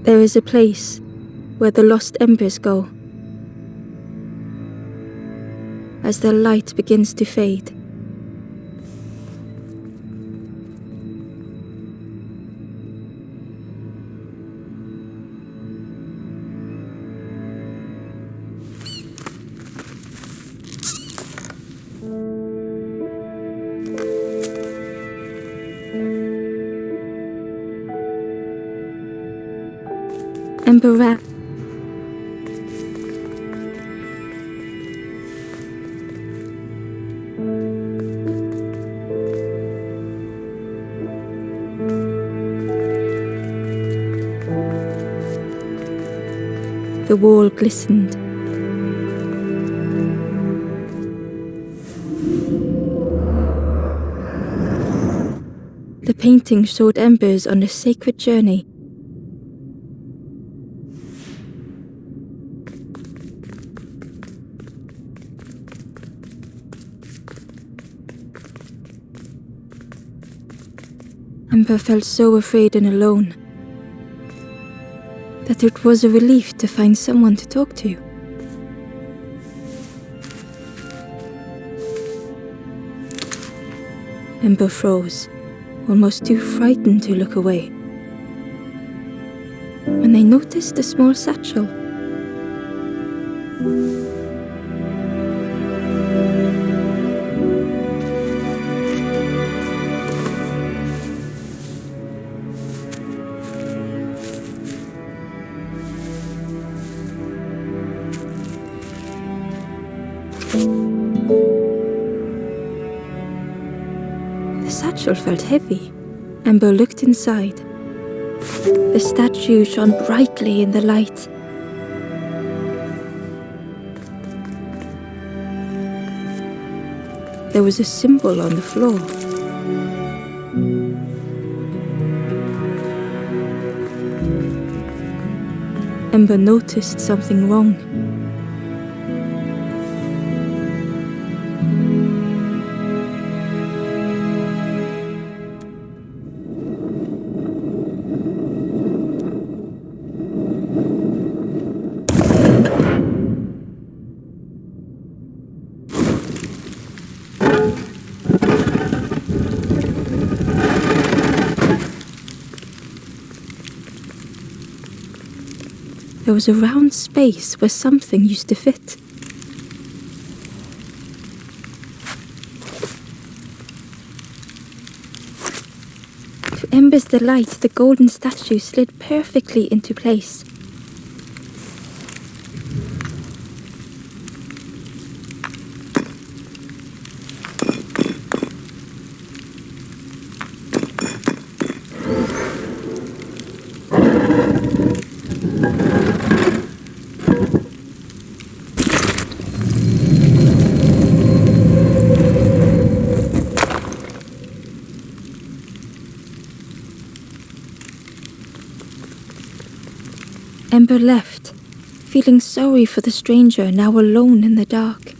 There is a place where the lost embers go. As their light begins to fade, ember rat. The wall glistened. The painting showed embers on a sacred journey. Ember felt so afraid and alone that it was a relief to find someone to talk to. Ember froze, almost too frightened to look away, when they noticed a small satchel. The satchel felt heavy. Ember looked inside. The statue shone brightly in the light. There was a symbol on the floor. Ember noticed something wrong. There was a round space where something used to fit. To Ember's delight, the golden statue slid perfectly into place. Ember left, feeling sorry for the stranger now alone in the dark.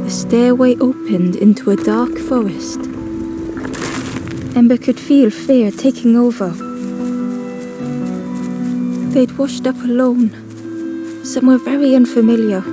The stairway opened into a dark forest. Ember could feel fear taking over. They'd washed up alone, somewhere very unfamiliar.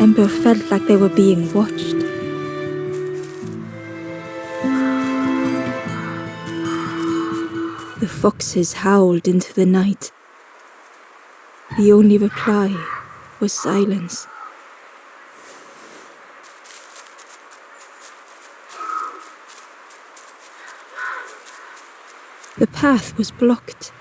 Ember felt like they were being watched. The foxes howled into the night. The only reply was silence. The path was blocked.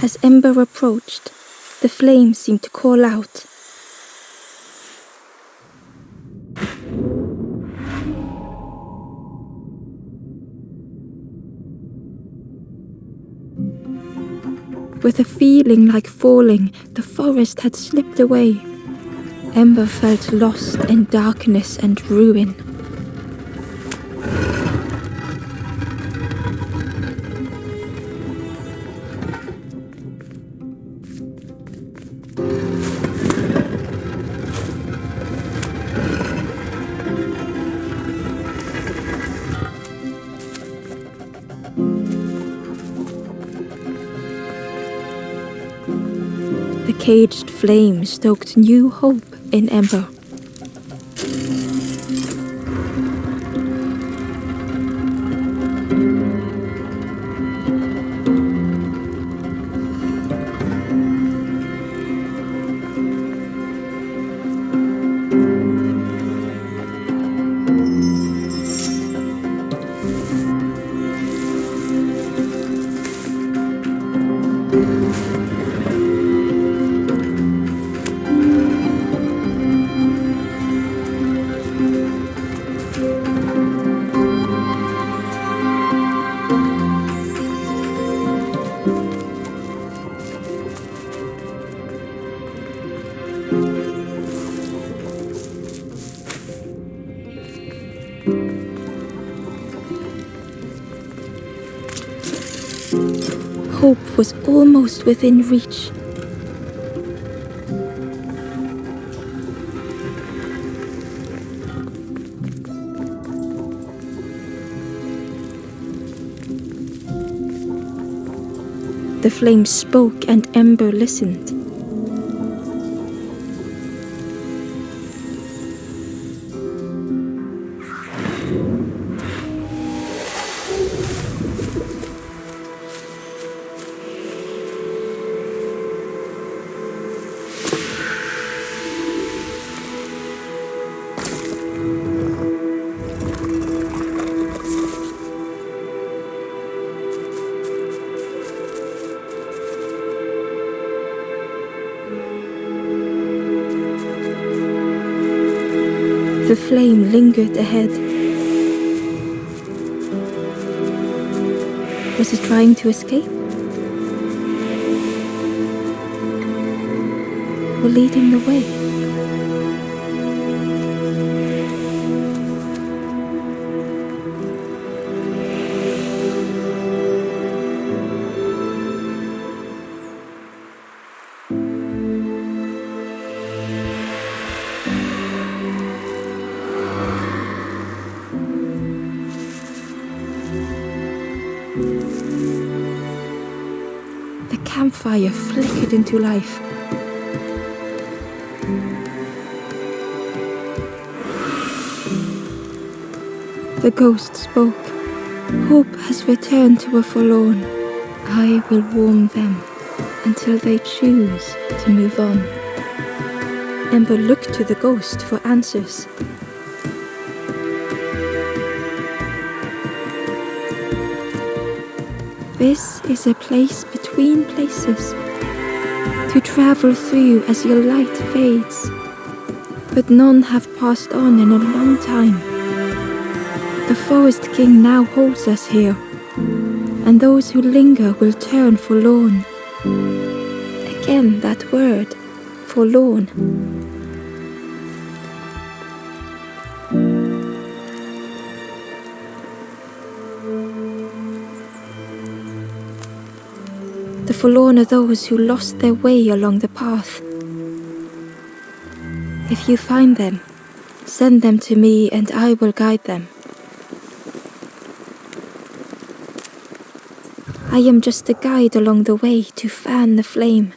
As Ember approached, the flames seemed to call out. With a feeling like falling, the forest had slipped away. Ember felt lost in darkness and ruin. The caged flame stoked new hope in Ember. Hope was almost within reach. The flame spoke and Ember listened. The flame lingered ahead. Was it trying to escape? Or leading the way? The campfire flickered into life. The ghost spoke. Hope has returned to a forlorn. I will warm them until they choose to move on. Ember looked to the ghost for answers. This is a place between places to travel through as your light fades, but none have passed on in a long time. The Forest King now holds us here, and those who linger will turn forlorn. Again that word, forlorn. The forlorn are those who lost their way along the path. If you find them, send them to me and I will guide them. I am just a guide along the way to fan the flame.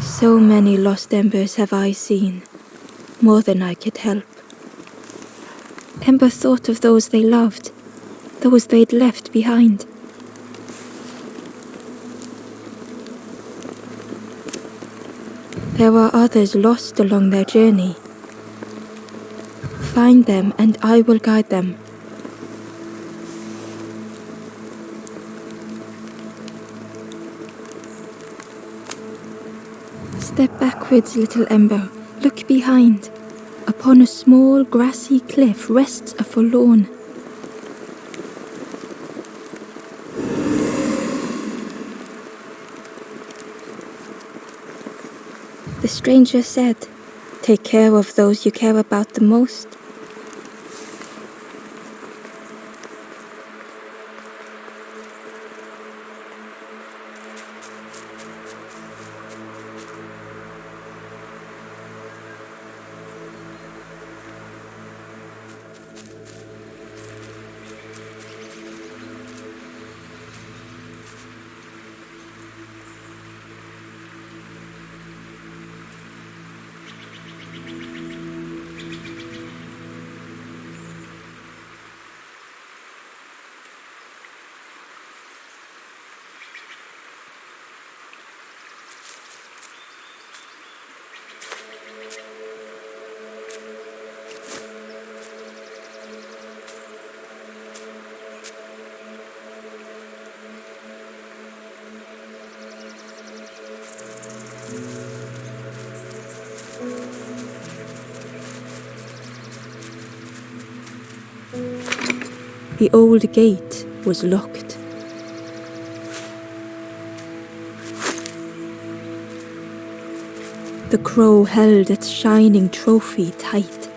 So many lost embers have I seen, more than I could help. Ember thought of those they loved, those they'd left behind. There are others lost along their journey. Find them and I will guide them. Step backwards, little Ember. Look behind. Upon a small grassy cliff rests a forlorn. The stranger said, "Take care of those you care about the most." The old gate was locked. The crow held its shining trophy tight.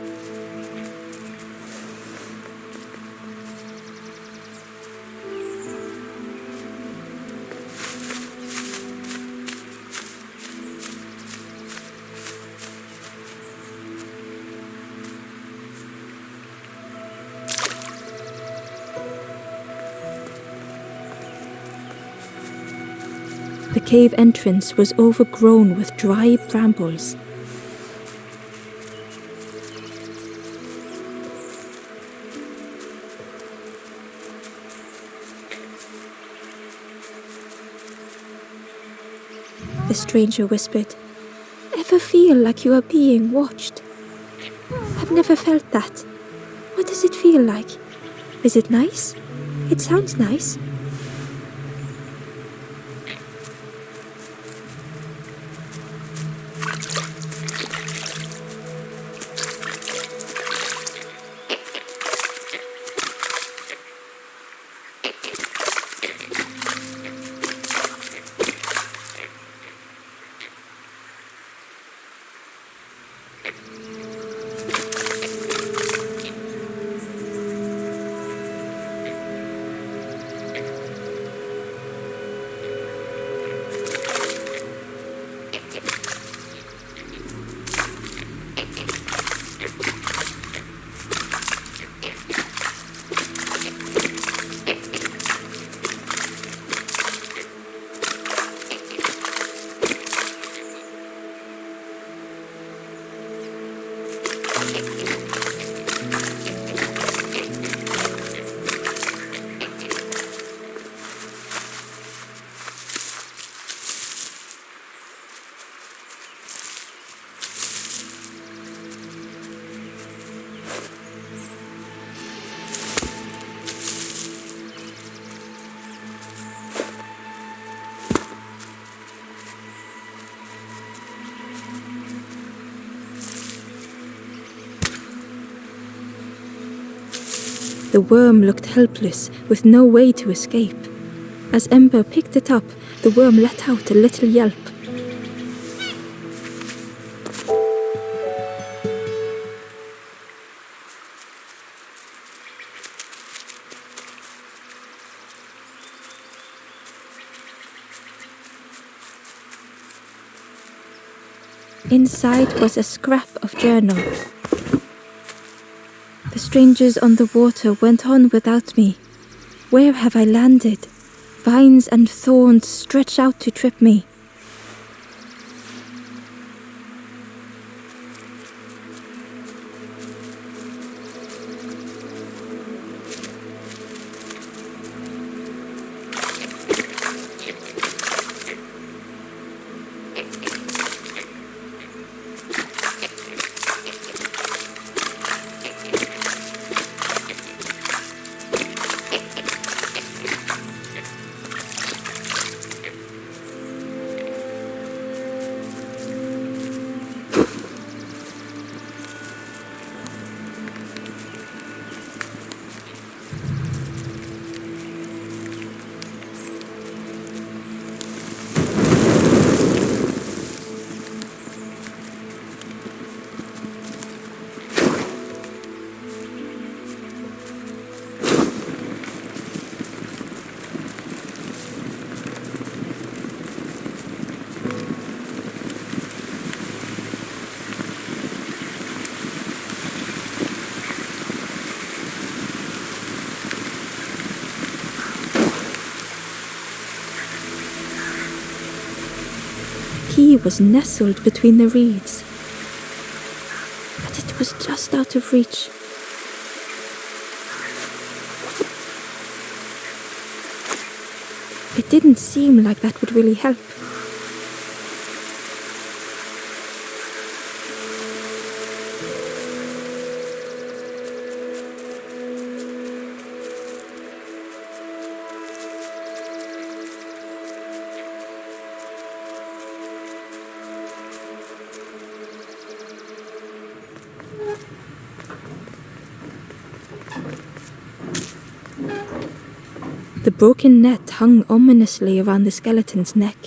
The cave entrance was overgrown with dry brambles. The stranger whispered, "Ever feel like you are being watched?" "I've never felt that. What does it feel like? Is it nice? It sounds nice." The worm looked helpless, with no way to escape. As Ember picked it up, the worm let out a little yelp. Inside was a scrap of journal. The strangers on the water went on without me. Where have I landed? Vines and thorns stretch out to trip me. He was nestled between the reeds, but it was just out of reach. It didn't seem like that would really help. The broken net hung ominously around the skeleton's neck.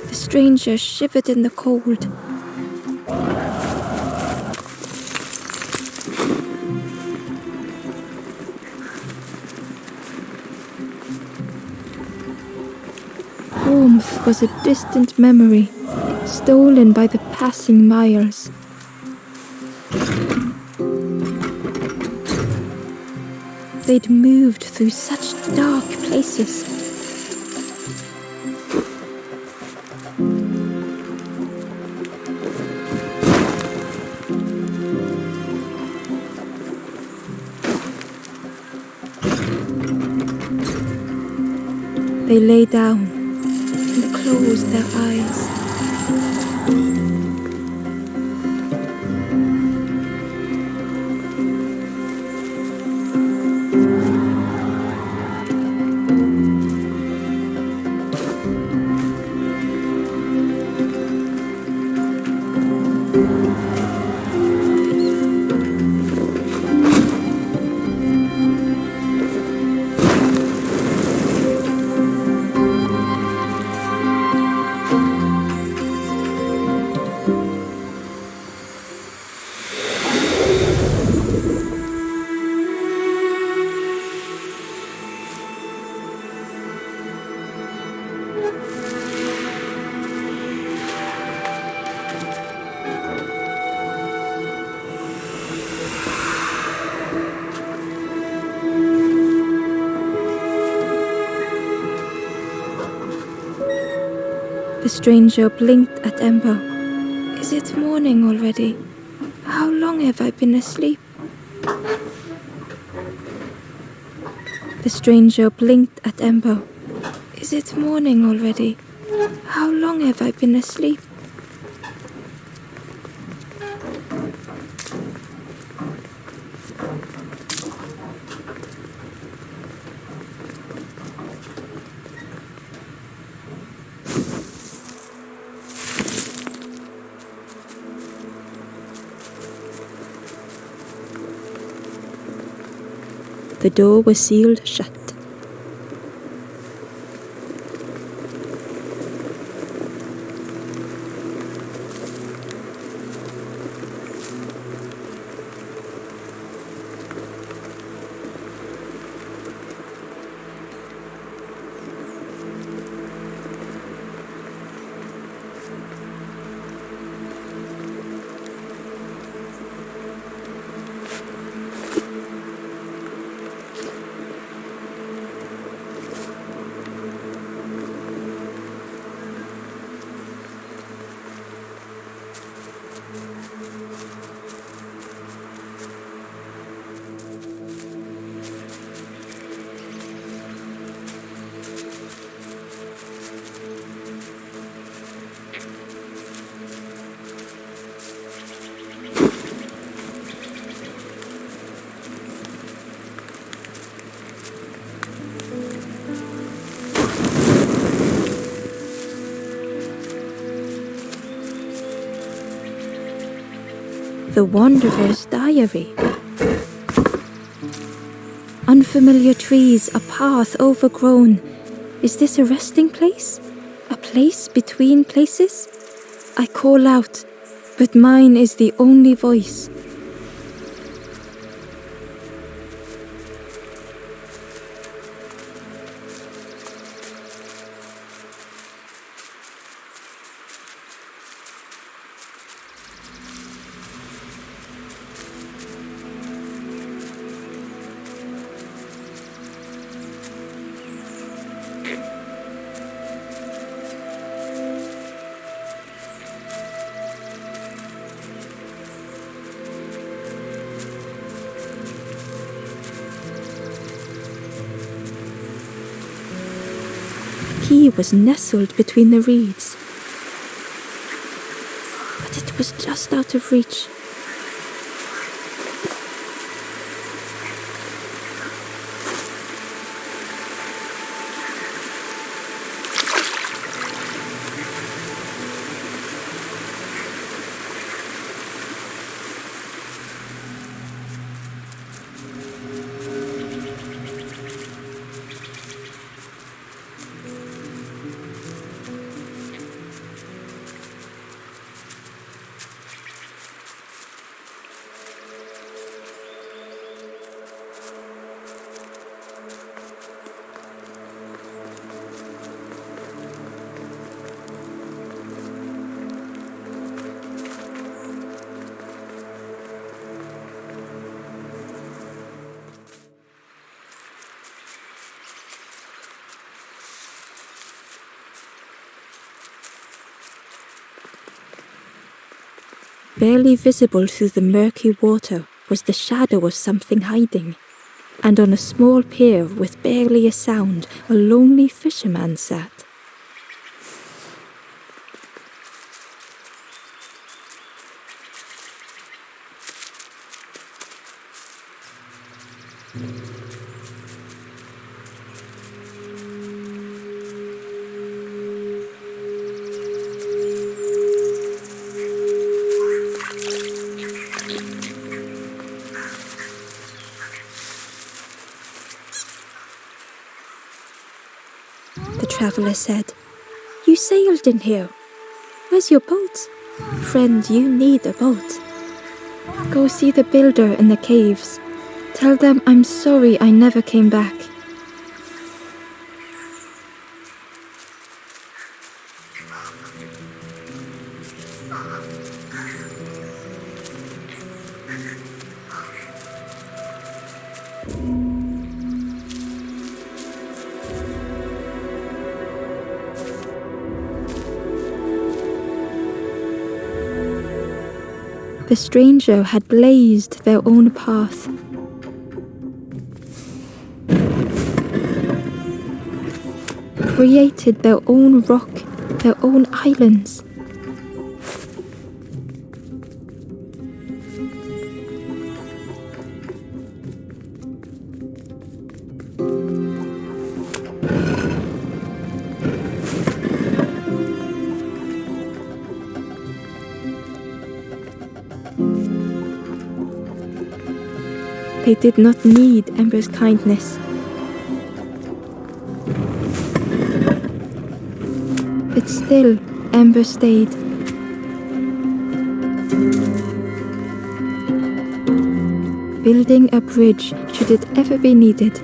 The stranger shivered in the cold. place was a distant memory, stolen by the passing miles. They'd moved through such dark places. They lay down and closed their eyes. The stranger blinked at Ember. Is it morning already? How long have I been asleep? The stranger blinked at Ember. Is it morning already? How long have I been asleep? The door was sealed shut. The Wanderer's Diary. Unfamiliar trees, a path overgrown. Is this a resting place? A place between places? I call out, but mine is the only voice. He was nestled between the reeds, but it was just out of reach. Barely visible through the murky water was the shadow of something hiding, and on a small pier with barely a sound, a lonely fisherman sat. The traveller said, "You sailed in here. Where's your boat? Friend, you need a boat. Go see the builder in the caves. Tell them I'm sorry I never came back." The stranger had blazed their own path. Created their own rock, their own islands. They did not need Ember's kindness. But still, Ember stayed. Building a bridge should it ever be needed.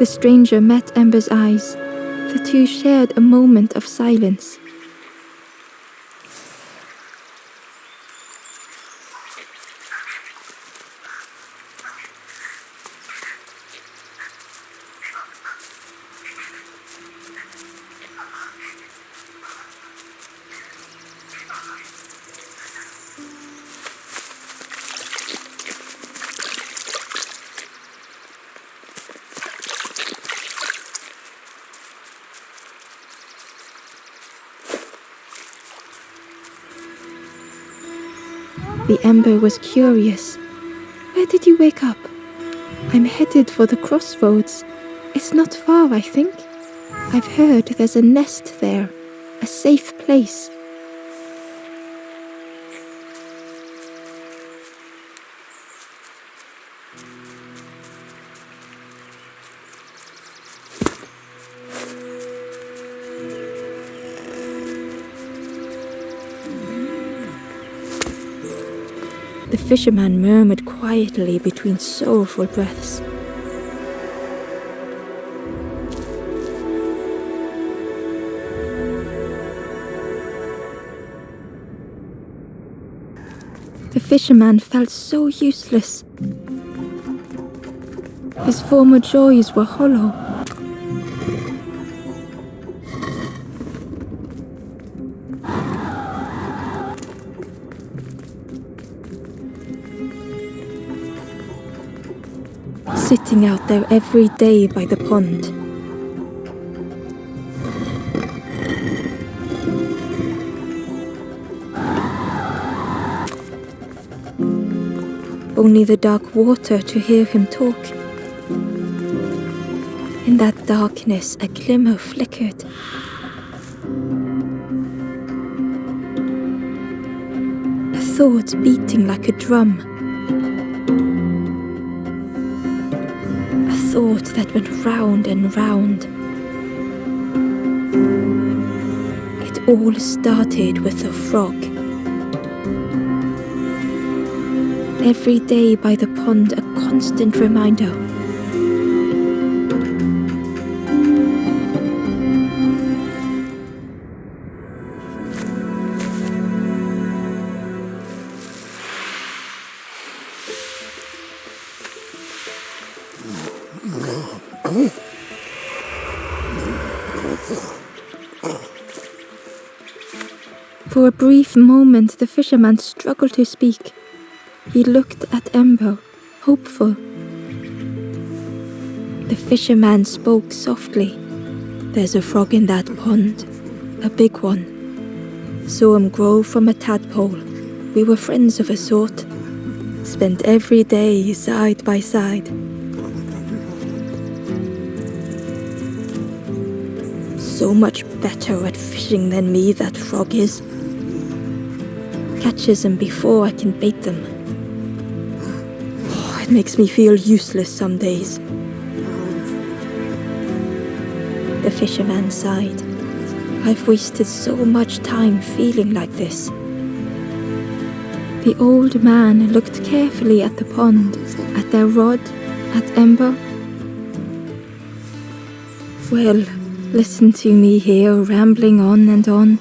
The stranger met Ember's eyes. The two shared a moment of silence. The Ember was curious. "Where did you wake up?" "I'm headed for the crossroads. It's not far, I think. I've heard there's a nest there, a safe place." The fisherman murmured quietly between sorrowful breaths. The fisherman felt so useless. His former joys were hollow. Sitting out there every day by the pond. Only the dark water to hear him talk. In that darkness, a glimmer flickered. A thought beating like a drum. A thought that went round and round. all started with a frog. Every day by the pond, a constant reminder. For a brief moment, the fisherman struggled to speak. He looked at Ember, hopeful. The fisherman spoke softly. "There's a frog in that pond, a big one. Saw him grow from a tadpole. We were friends of a sort. Spent every day side by side. So much better at fishing than me, that frog is. Catches them before I can bait them. Oh, it makes me feel useless some days." The fisherman sighed. "I've wasted so much time feeling like this." The old man looked carefully at the pond, at their rod, at Ember. "Well, listen to me here, rambling on and on.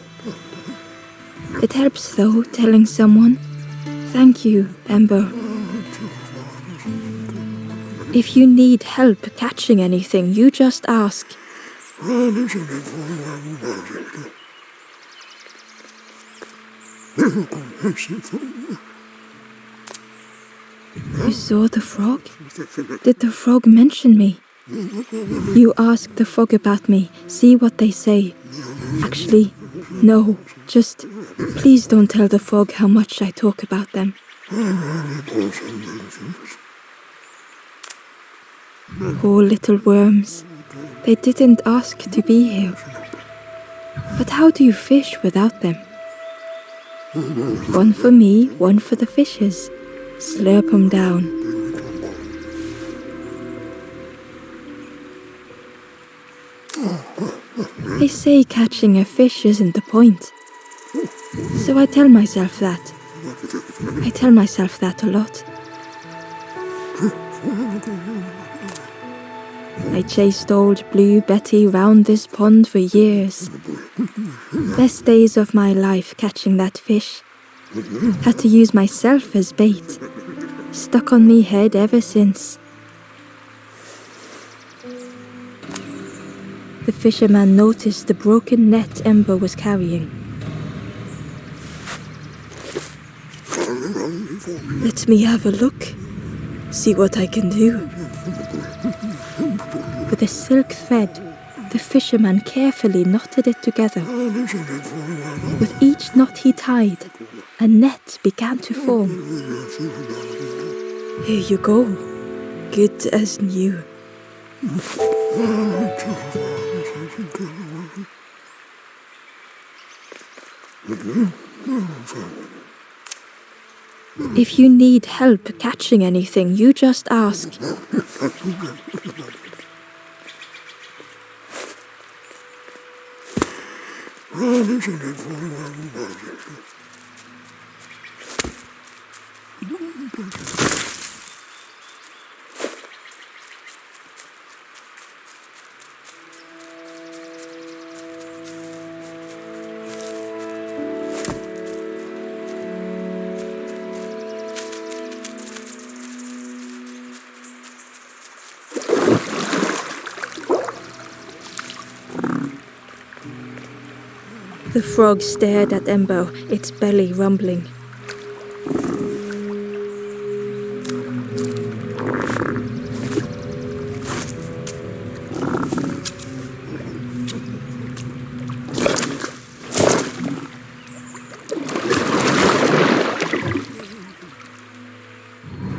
It helps, though, telling someone. Thank you, Ember. If you need help catching anything, you just ask." "You saw the frog? Did the frog mention me?" "You ask the frog about me, see what they say." "Actually, no, just please don't tell the frog how much I talk about them." Poor little worms. They didn't ask to be here. But how do you fish without them? One for me, one for the fishes. Slurp 'em down. They say catching a fish isn't the point. So I tell myself that. I tell myself that a lot. I chased old Blue Betty round this pond for years. Best days of my life catching that fish. Had to use myself as bait. Stuck on me head ever since. The fisherman noticed the broken net Ember was carrying. "Let me have a look. See what I can do." With a silk thread, the fisherman carefully knotted it together. With each knot he tied, a net began to form. "Here you go, good as new." If you need help catching anything, you just ask. The frog stared at Ember, its belly rumbling.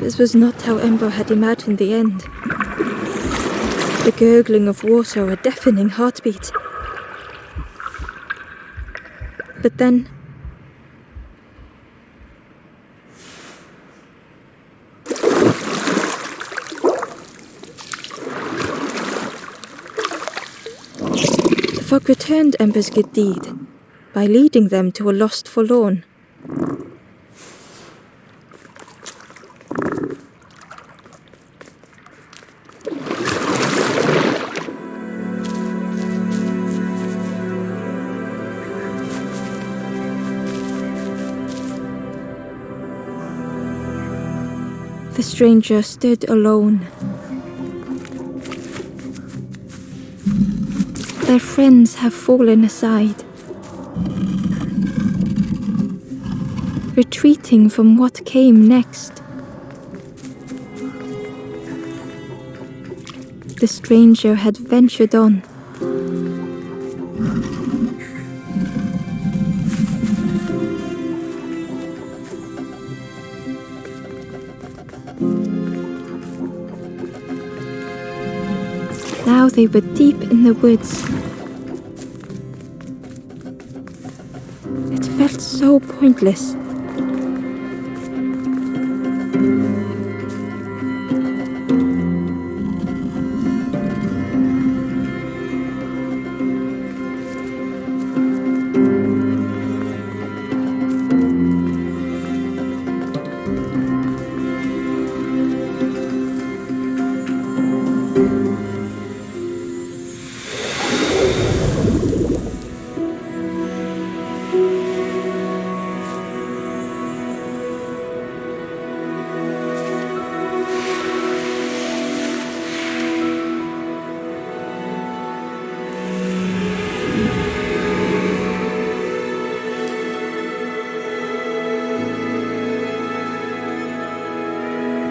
This was not how Ember had imagined the end. The gurgling of water, a deafening heartbeat. But then... the frog returned Ember's good deed. by leading them to a lost forlorn. The stranger stood alone. Their friends have fallen aside, retreating from what came next. The stranger had ventured on. Now they were deep in the woods. It felt so pointless.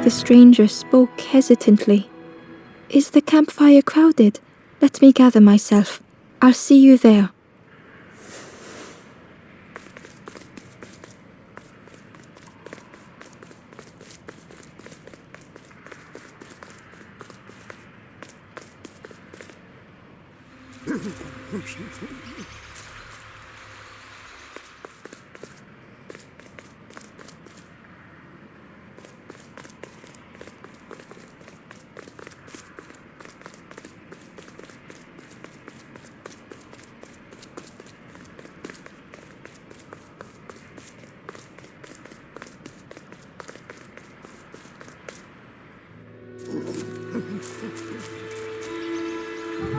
The stranger spoke hesitantly. "Is the campfire crowded? Let me gather myself. I'll see you there."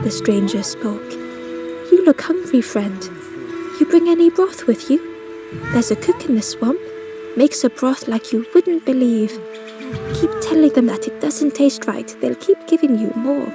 The stranger spoke. "You look hungry, friend. You bring any broth with you? There's a cook in the swamp. Makes a broth like you wouldn't believe. Keep telling them that it doesn't taste right. They'll keep giving you more."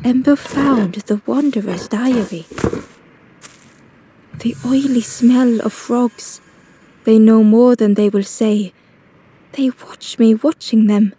Ember found the wanderer's diary. The oily smell of frogs. They know more than they will say. They watch me watching them.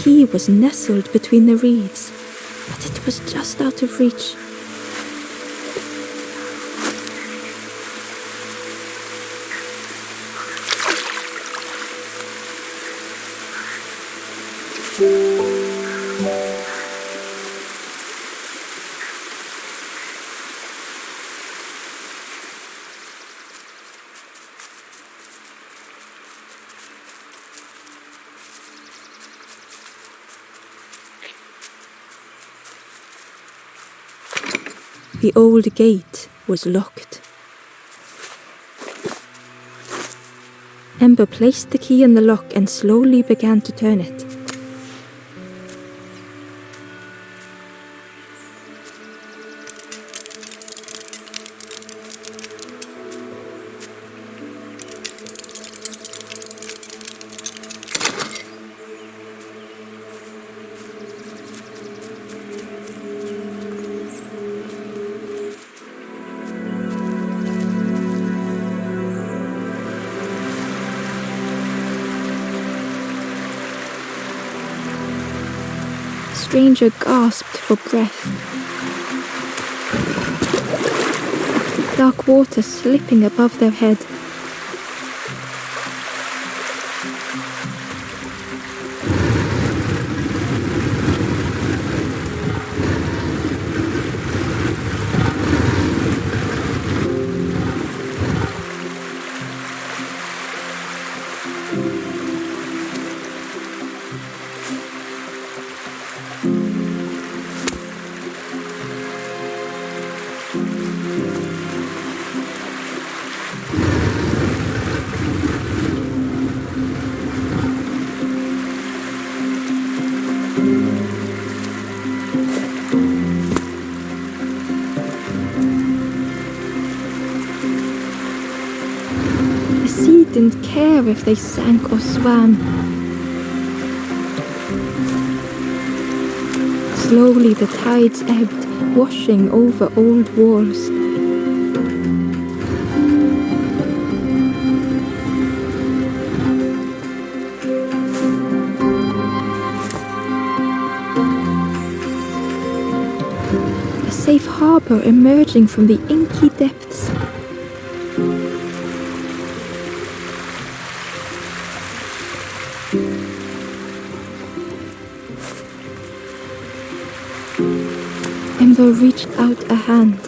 key was nestled between the reeds, but it was just out of reach. The old gate was locked. Ember placed the key in the lock and slowly began to turn it. The stranger gasped for breath. Dark water slipping above their head. The sea didn't care if they sank or swam. Slowly the tides ebbed, washing over old walls. A safe harbor emerging from the inky depths. Ember reached out a hand.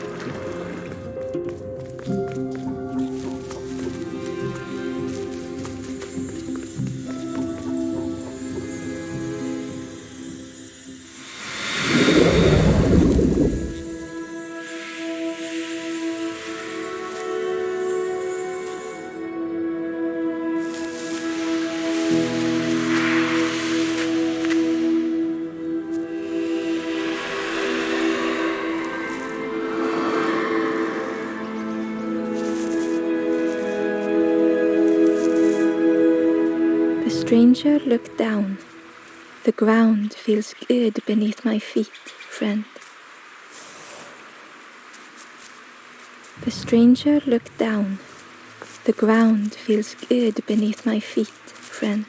The stranger looked down. The ground feels good beneath my feet, friend. The stranger looked down. The ground feels good beneath my feet, friend.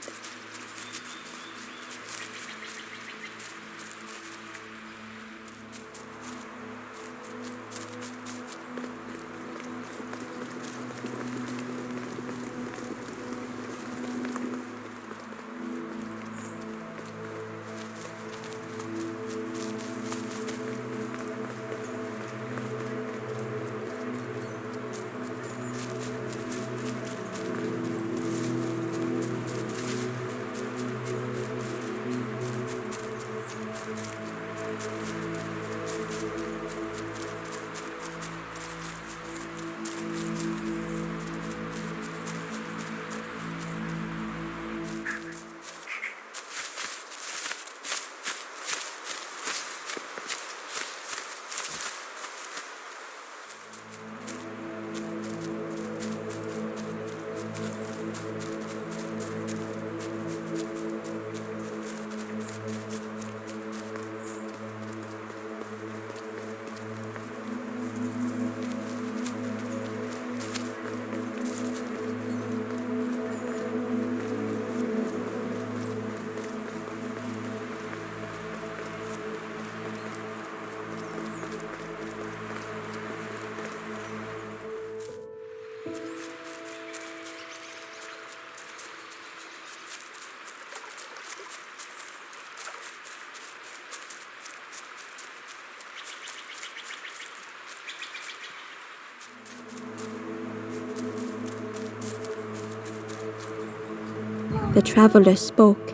The traveler spoke.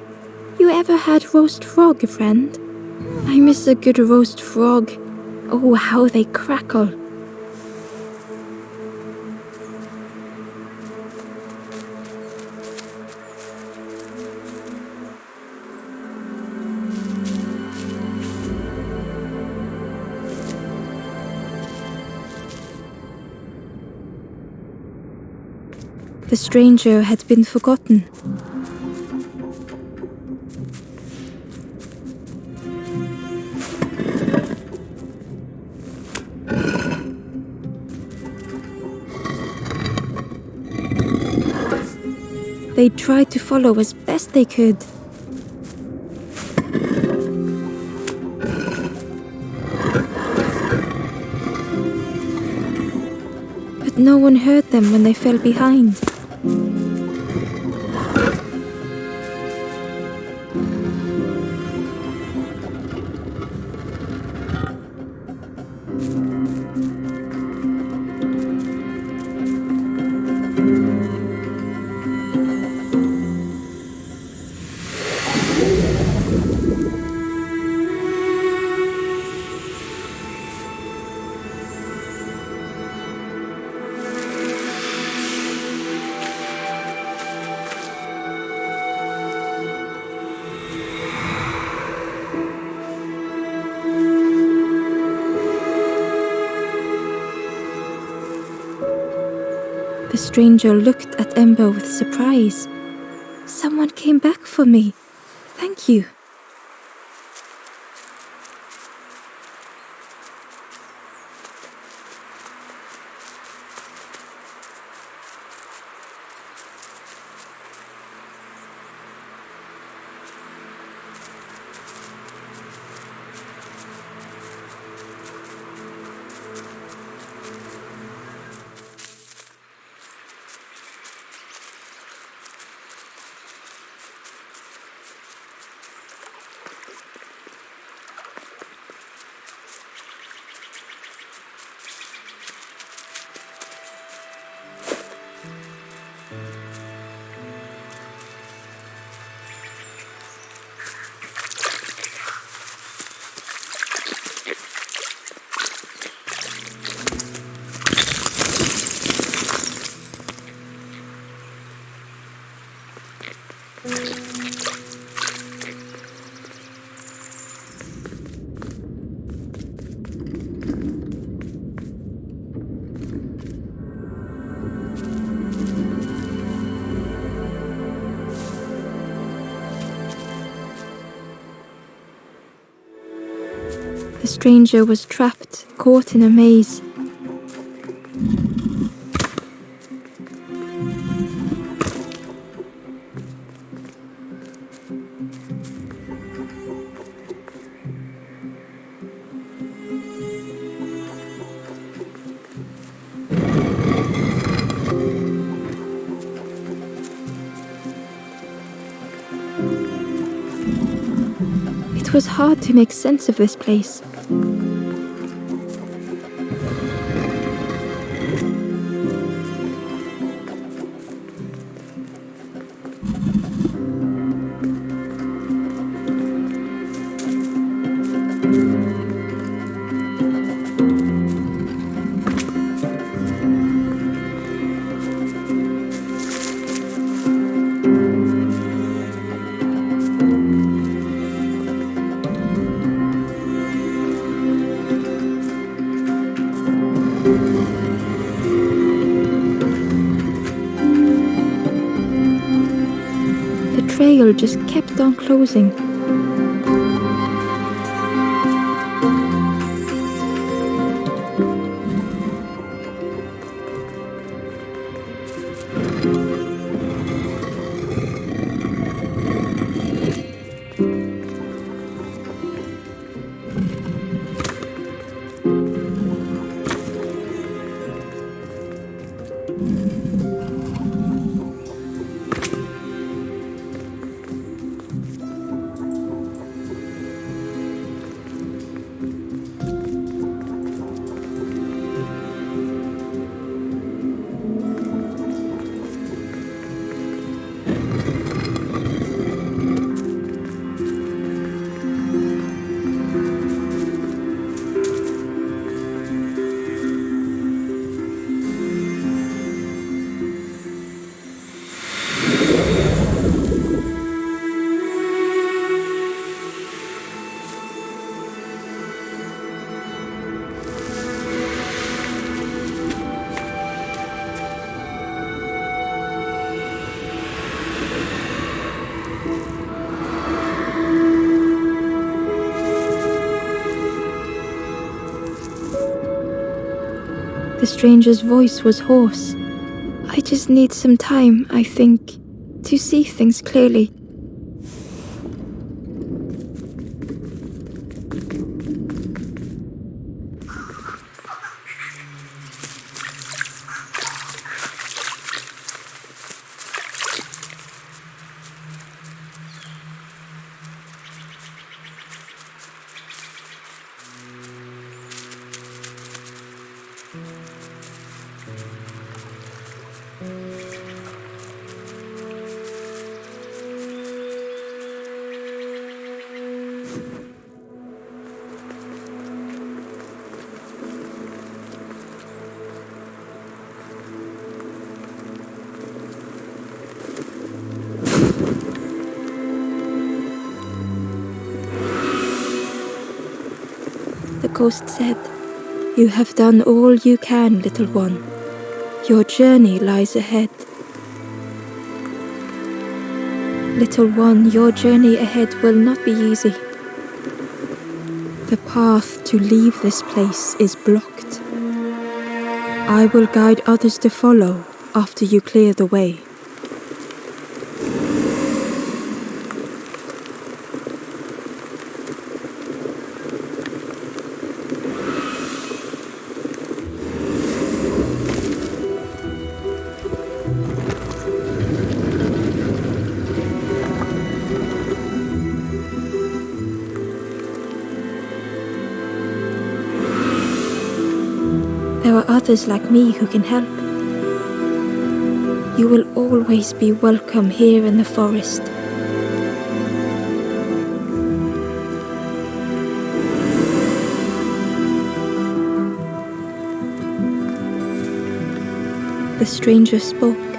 You ever had roast frog, friend? I miss a good roast frog. Oh, how they crackle. The stranger had been forgotten. They tried to follow as best they could. But no one heard them when they fell behind. The stranger looked at Ember with surprise. Someone came back for me. Thank you. The stranger was trapped, caught in a maze. It was hard to make sense of this place. The trail just kept on closing. The stranger's voice was hoarse. I just need some time, I think, to see things clearly. The ghost said, "You have done all you can, little one. Your journey lies ahead." Little one, your journey ahead will not be easy. The path to leave this place is blocked. I will guide others to follow after you clear the way. There are others like me who can help. You will always be welcome here in the forest. The stranger spoke.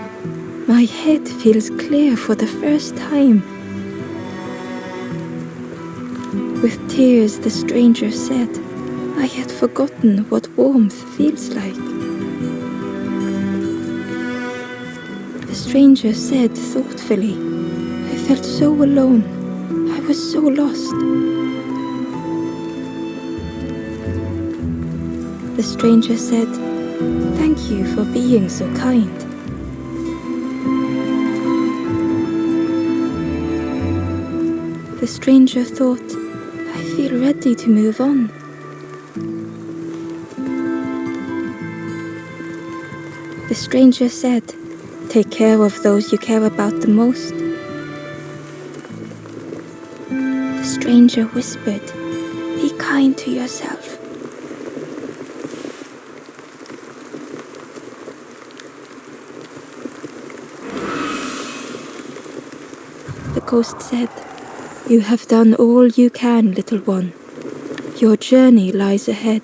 My head feels clear for the first time. With tears, the stranger said, I had forgotten what warmth feels like. The stranger said thoughtfully, I felt so alone. I was so lost. The stranger said, thank you for being so kind. The stranger thought, I feel ready to move on. The stranger said, take care of those you care about the most. The stranger whispered, be kind to yourself. The ghost said, you have done all you can, little one. Your journey lies ahead.